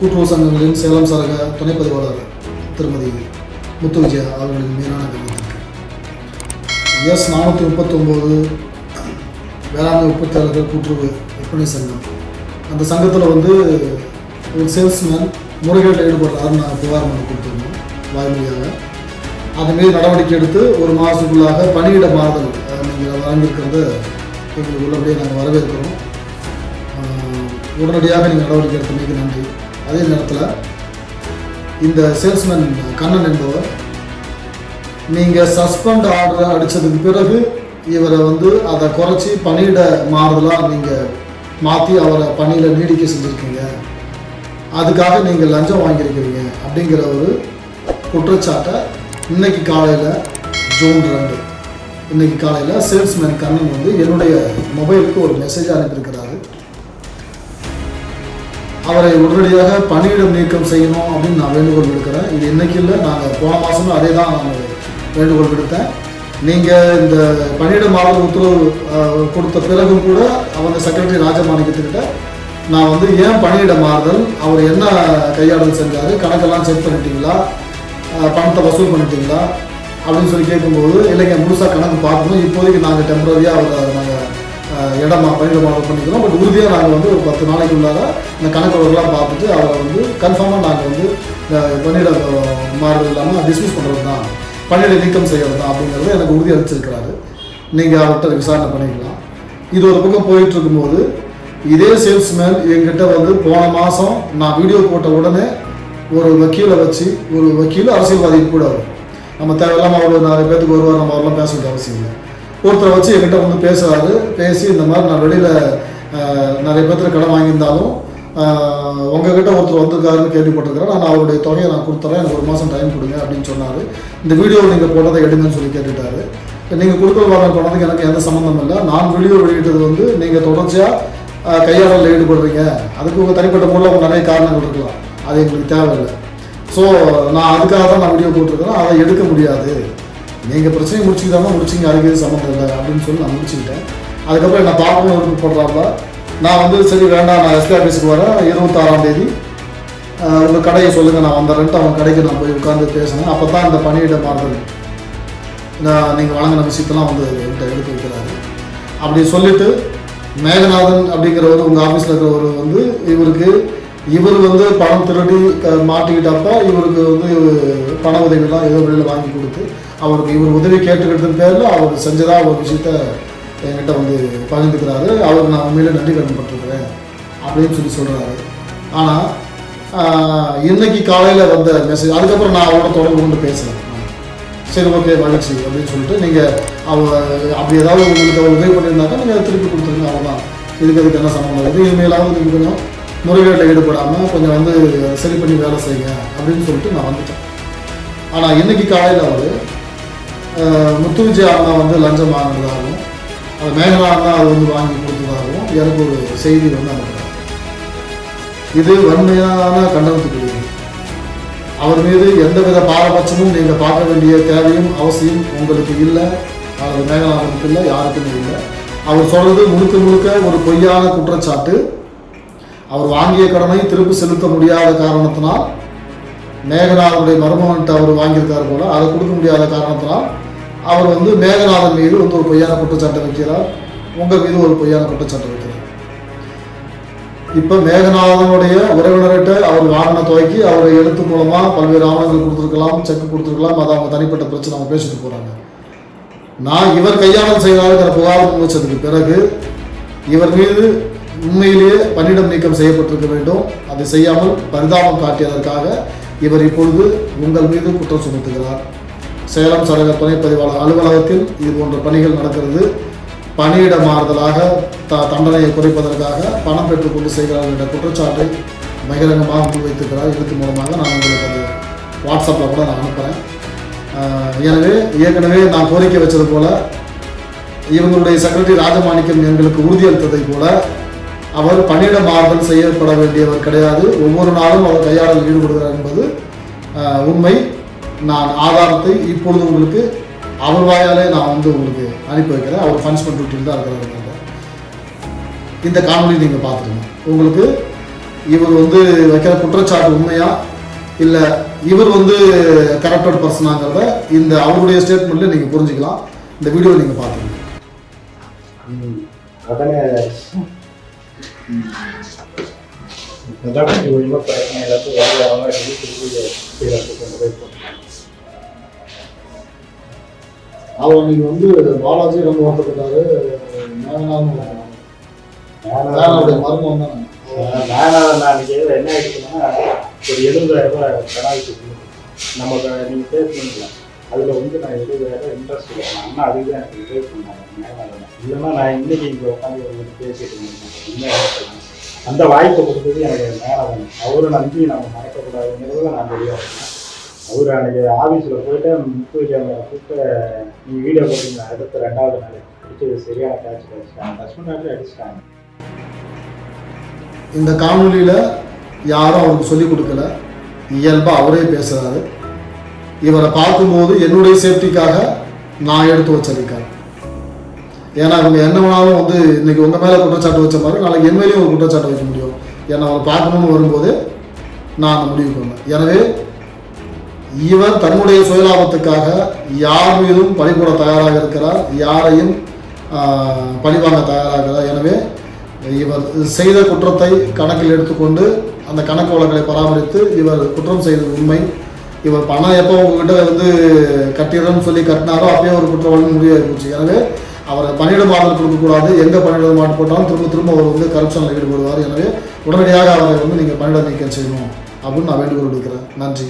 கூட்டுறவு சங்கங்களின் சேலம் சரக துணைப்பதிவாளர் திருமதி முத்து விஜயா அவர்களின் மீதான கவனத்திற்கு எஸ் 439 வேளாண்மை உற்பத்தியாளர்கள் கூட்டுறவு விற்பனை சங்கம். அந்த சங்கத்தில் ஒரு சேல்ஸ்மேன் முறைகேட்டில் ஈடுபடுறாருன்னு நாங்கள் புகார் மனு கொடுத்துருந்தோம் வாய்மொழியாக. அதுமாரி நடவடிக்கை எடுத்து ஒரு மாதத்துக்குள்ளாக பணியிட மாறுதல் நீங்கள் வழங்கியிருக்கிறத எங்களுக்கு உள்ளபடியே நாங்கள் வரவேற்கிறோம். உடனடியாக நீங்கள் நடவடிக்கை எடுத்தமைக்கு நன்றி. அதே நேரத்தில் இந்த சேல்ஸ்மேன் கண்ணன் என்பவர் நீங்கள் சஸ்பெண்ட் ஆர்டர் அடித்ததுக்கு பிறகு இவரை அதை குறைச்சி பணியிட மாறுதலாக நீங்கள் மாற்றி அவரை பணியில் நீடிக்க செஞ்சுருக்கீங்க, அதுக்காக நீங்கள் லஞ்சம் வாங்கியிருக்கிறீங்க அப்படிங்கிற ஒரு குற்றச்சாட்டை இன்னைக்கு காலையில் ஜூன் 2 இன்னைக்கு காலையில் சேல்ஸ்மேன் கண்ணன் என்னுடைய மொபைலுக்கு ஒரு மெசேஜ் அனுப்பியிருக்கிறாரு. அவரை உடனடியாக பணியிடம் நீக்கம் செய்யணும் அப்படின்னு நான் வேண்டுகோள் விடுக்கிறேன். இது இன்னைக்கு இல்லை, நாங்கள் போன மாதமே அதே தான் நான் வேண்டுகோள் விடுத்தேன். நீங்கள் இந்த பணியிட மாறுதல் உத்தரவு கொடுத்த பிறகும் கூட அவங்க செக்ரட்டரி ராஜமாணிக்கத்துக்கிட்ட நான் ஏன் பணியிட மாறுதல், அவர் என்ன கையாடல் செஞ்சார், கணக்கெல்லாம் செக் பண்ணிட்டீங்களா, பணத்தை வசூல் பண்ணிட்டீங்களா அப்படின்னு சொல்லி கேட்கும்போது, இல்லைங்க முழுசாக கணக்கு பார்க்கணும், இப்போதைக்கு நாங்கள் டெம்பரரியாக அவரை நாங்கள் பணியிட மாறுதல் பண்ணிக்கிறோம், பட் உறுதியாக நாங்கள் ஒரு 10 நாளைக்கு உள்ளார இந்த கணக்கெல்லாம் பார்த்துட்டு அவரை கன்ஃபார்மாக நாங்கள் பணியிட மாறுதல் இல்லாமல் டிஸ்மிஸ் பண்ணுறது தான், பணியிட நீக்கம் செய்கிறது தான் அப்படிங்கிறது எனக்கு உறுதி அளிச்சிருக்கிறாரு. நீங்கள் அவர்கிட்ட விசாரணை பண்ணிக்கலாம். இது ஒரு பக்கம் போயிட்டு இருக்கும்போது இதே சேல்ஸ்மேன் என்கிட்ட போன மாதம் நான் வீடியோ போட்ட உடனே ஒரு வக்கீலை வச்சு, ஒரு வக்கீல் அரசியல்வாதி கூட வரும், நம்ம தேவையில்லாமல் அவர் நிறைய பேருக்கு வருவார், நம்ம அவரெல்லாம் பேச வேண்டிய அவசியம் இல்லை, ஒருத்தரை வச்சு என்கிட்ட பேசுகிறாரு. பேசி இந்த மாதிரி நான் வெளியில் நிறைய பேர்த்துல கடன் வாங்கியிருந்தாலும் உங்ககிட்ட ஒருத்தர் வந்திருக்காருன்னு கேள்விப்பட்டிருக்கிறேன், நான் அவருடைய தொகையை நான் கொடுத்துறேன், எனக்கு 1 மாதம் டைம் கொடுங்க அப்படின்னு சொன்னார். இந்த வீடியோவை நீங்கள் போட்டதை எடுங்கன்னு சொல்லி கேட்டுட்டாரு. நீங்கள் கொடுக்கல் வாங்கல் பண்ணதுக்கு எனக்கு எந்த சம்மந்தம் இல்லை. நான் வீடியோ வெளியிட்டது நீங்கள் தொடர்ச்சியாக கையாடலில் ஈடுபடுறீங்க, அதுக்கு உங்கள் தனிப்பட்ட முறையில் உங்கள் நிறைய காரணங்கள் இருக்கலாம், அது எங்களுக்கு தேவையில்லை. ஸோ நான் அதுக்காக தான் நான் வீடியோ போட்டிருக்கிறேன், அதை எடுக்க முடியாது, நீங்கள் பிரச்சனையை முடிச்சுக்கிட்டாலும் முடிச்சிங்க, அதுக்கு எது சம்மந்தம் இல்லை அப்படின்னு சொல்லி நான் முடிச்சுக்கிட்டேன். அதுக்கப்புறம் என்ன பார்க்கணும் விருப்பப்படுறாங்களா, நான் சரி வேண்டாம், நான் எஸ்பி ஆஃபீஸுக்கு வரேன், 26ஆம் தேதி உங்கள் கடையை சொல்லுங்கள், நான் வந்துடுறேன்ட்டு அவங்க கடைக்கு நான் போய் உட்காந்து பேசினேன். அப்போ தான் இந்த பணியிட மாறுதல் நீங்கள் வழங்கின விஷயத்தெல்லாம் என்கிட்ட எடுத்து வைக்கிறாரு. அப்படி சொல்லிவிட்டு மேகநாதன் அப்படிங்கிறவர் உங்கள் ஆஃபீஸில் இருக்கிறவர் இவர் பணம் திருடி மாட்டிக்கிட்டப்ப இவருக்கு பண உதவிலாம் ஏதோ வெளியில் வாங்கி கொடுத்து அவருக்கு இவர் உதவி கேட்டுக்கிட்டது பேரில் அவர் செஞ்சதாக ஒரு விஷயத்த என்கிட்ட பகிர்ந்துக்கிறாரு. அவருக்கு நான் உண்மையிலே நன்றி கடன்பட்டிருக்கிறேன் அப்படின்னு சொல்கிறாரு. ஆனால் இன்னைக்கு காலையில் வந்த மெசேஜ், அதுக்கப்புறம் நான் அவரோட தொடர்பு கொண்டு பேசுகிறேன். சரி ஓகே மகிழ்ச்சி அப்படின்னு சொல்லிட்டு நீங்கள் அப்படி ஏதாவது உங்களுக்கு அவர் உதவி பண்ணியிருந்தாக்கா நீங்கள் அதை திருப்பி கொடுத்துருங்க, அவ்வளோதான், இதுக்கு என்ன சம்பந்தம் இது, இனிமேலாவது நீங்கள் கொஞ்சம் முறைகேட்டில் ஈடுபடாமல் கொஞ்சம் சரி பண்ணி வேலை செய்யுங்க அப்படின்னு சொல்லிட்டு நான் வந்துட்டேன். ஆனால் இன்னைக்கு காலையில் அவர் முத்து விஜயா அண்ணா லஞ்சம் வாங்கினதாகவும் அது மேகனா அண்ணா அது வாங்கி கொடுத்ததாகவும் எனக்கு ஒரு செய்தி அனுப்புகிறார். இது வன்மையான கண்டனத்துக்குரியது. அவர் மீது எந்தவித பாரபட்சமும் நீங்கள் பார்க்க வேண்டிய தேவையும் அவசியம் உங்களுக்கு இல்லை, அல்லது மேகனாவுக்கு இல்லை, யாருக்குமே இல்லை. அவர் சொல்றது முழுக்க ஒரு பொய்யான குற்றச்சாட்டு. அவர் வாங்கிய கடனை திருப்பி செலுத்த முடியாத காரணத்தினால், மேகநாதனுடைய மருமகன்ட்டு அவர் வாங்கியிருக்கார் போல, அதை கொடுக்க முடியாத காரணத்தினால் அவர் மேகநாதன் மீது ஒரு பொய்யான குற்றச்சாட்டை வைக்கிறார், உங்கள் மீது ஒரு பொய்யான குற்றச்சாட்டை வைக்கிறார். இப்போ மேகநாதனுடைய உறவினர்கிட்ட அவர் வாங்கின தொகைக்கு அவர் எழுத்து மூலமாக பல்வேறு ஆவணங்கள் கொடுத்துருக்கலாம், செக் கொடுத்துருக்கலாம், அது அவங்க தனிப்பட்ட பிரச்சனை அவங்க பேசிட்டு போகிறாங்க. நான் இவர் கையாளல் செய்தாருங்கிற புகார் முன்வச்சதுக்கு பிறகு இவர் மீது உண்மையிலேயே பணியிடம் நீக்கம் செய்யப்பட்டிருக்க வேண்டும். அதை செய்யாமல் பரிதாபம் காட்டியதற்காக இவர் இப்பொழுது உங்கள் மீது குற்றம் சுமத்துகிறார். சேலம் சரக துணைப்பதிவாளர் அலுவலகத்தில் இது போன்ற பணிகள் நடக்கிறது, பணியிட மாறுதலாக தண்டனையை குறைப்பதற்காக பணம் பெற்றுக்கொண்டு செய்கிறார்கள் என்ற குற்றச்சாட்டை பகிரங்கமாக முன்வைத்திருக்கிறார். எழுத்து மூலமாக நான் உங்களுக்கு அது வாட்ஸ்அப்பில் கூட நான் அனுப்புகிறேன். எனவே ஏற்கனவே நான் கோரிக்கை வச்சது போல இவங்களுடைய செக்ரட்டரி ராஜமாணிக்கம் எங்களுக்கு உறுதியளித்ததை போல அவர் பணியிட மாறுதல் செய்யப்பட வேண்டியவர் கிடையாது. ஒவ்வொரு நாளும் அவர் கையாடல் ஈடுபடுகிறார் என்பது உண்மை. நான் ஆதாரத்தை இப்பொழுது உங்களுக்கு அவர் வாயாலே நான் உங்களுக்கு அனுப்பி வைக்கிறேன். அவர் பனிஷ்மெண்ட் டியூட்டியில் தான் இருக்கிறாங்க. இந்த காணொலி நீங்கள் பார்த்துருங்க. உங்களுக்கு இவர் வந்து வைக்கிற குற்றச்சாட்டு உண்மையா இல்லை இவர் வந்து கரப்டட் பர்சனாங்கிறத இந்த அவருடைய ஸ்டேட்மெண்ட்டில் நீங்கள் புரிஞ்சுக்கலாம். இந்த வீடியோவை நீங்கள் பார்த்துக்கணும். உடனே ஒழுங்காக பிரச்சனை எல்லாத்தையும் வேறு அவங்க அவர் நீங்கள் வந்து பாலாஜி ரொம்ப ஓட்டப்பட்டாரு மர்மம் தானே. நாளைக்கு என்ன ஆயிடுச்சுன்னா ஒரு 70,000 கடாய்க்கு நமக்கு நீங்கள் பேசணுங்களா அதில் வந்து நான் 70,000 இன்ட்ரெஸ்ட் கொடுப்பேன். ஆனால் அதுக்கு தான் எனக்கு உதவி பண்ணாங்க மேலே. இல்லைன்னா நான் இன்னைக்கு இங்கே உட்காந்து பேசிட்டு இருந்தேன். அந்த வாய்ப்பை கொடுத்தது எனக்கு மேலே வேணும். அவரை நம்பி நம்ம மறக்கக்கூடாதுங்கிறத நான் தெளிவாக இருக்கேன். அவர் அன்றைக்கி ஆஃபீஸில் போய்ட்டு முத்து கேமரா கூப்பிட்டு நீங்கள் வீடியோ போட்டிங்க அடுத்த 2வது நாள் அடிச்சது சரியான கேட்ச் அடிச்சிட்டாங்க. ஃபஸ்ட் நாட்டில் அடிச்சிட்டாங்க. இந்த காணொலியில் யாரும் அவருக்கு சொல்லிக் கொடுக்கல, இயல்பாக அவரே பேசுகிறாரு. இவரை பார்க்கும்போது என்னுடைய சேஃப்டிக்காக நான் எடுத்து வச்சிருக்கேன். ஏன்னா இவங்க என்ன வேணாலும் வந்து இன்றைக்கி உங்கள் மேலே குற்றச்சாட்டு வச்ச மாதிரி நாளைக்கு என் மேலேயும் ஒரு குற்றச்சாட்டு வைக்க முடியும். ஏன்னா அவரை பார்க்கணுன்னு வரும்போது நான் அந்த முடிவு பண்ணேன். எனவே இவர் தன்னுடைய சுயலாபத்துக்காக யார் மீதும் பழிபோட தயாராக இருக்கிறார், யாரையும் பழிவாங்க தயாராகிறார். எனவே இவர் செய்த குற்றத்தை கணக்கில் எடுத்துக்கொண்டு அந்த கணக்கு வழக்குகளை பராமரித்து இவர் குற்றம் செய்தது உண்மை. இவர் பணம் எப்போ உங்ககிட்ட வந்து கட்டிடுறோன்னு சொல்லி கட்டினாரோ அப்பயே ஒரு குற்ற வழக்கு முடிவாக போச்சு. எனவே அவரை பணியிட மாறுதல் கொடுக்கக்கூடாது. எங்கே பணியிட மாட்டு போட்டாலும் திரும்ப அவர் வந்து கரப்ஷனில் ஈடுபடுவார். எனவே உடனடியாக அவரை வந்து நீங்கள் பணியிட நீக்கம் செய்யணும் அப்படின்னு நான் வேண்டுகோள் விடுக்கிறேன். நன்றி.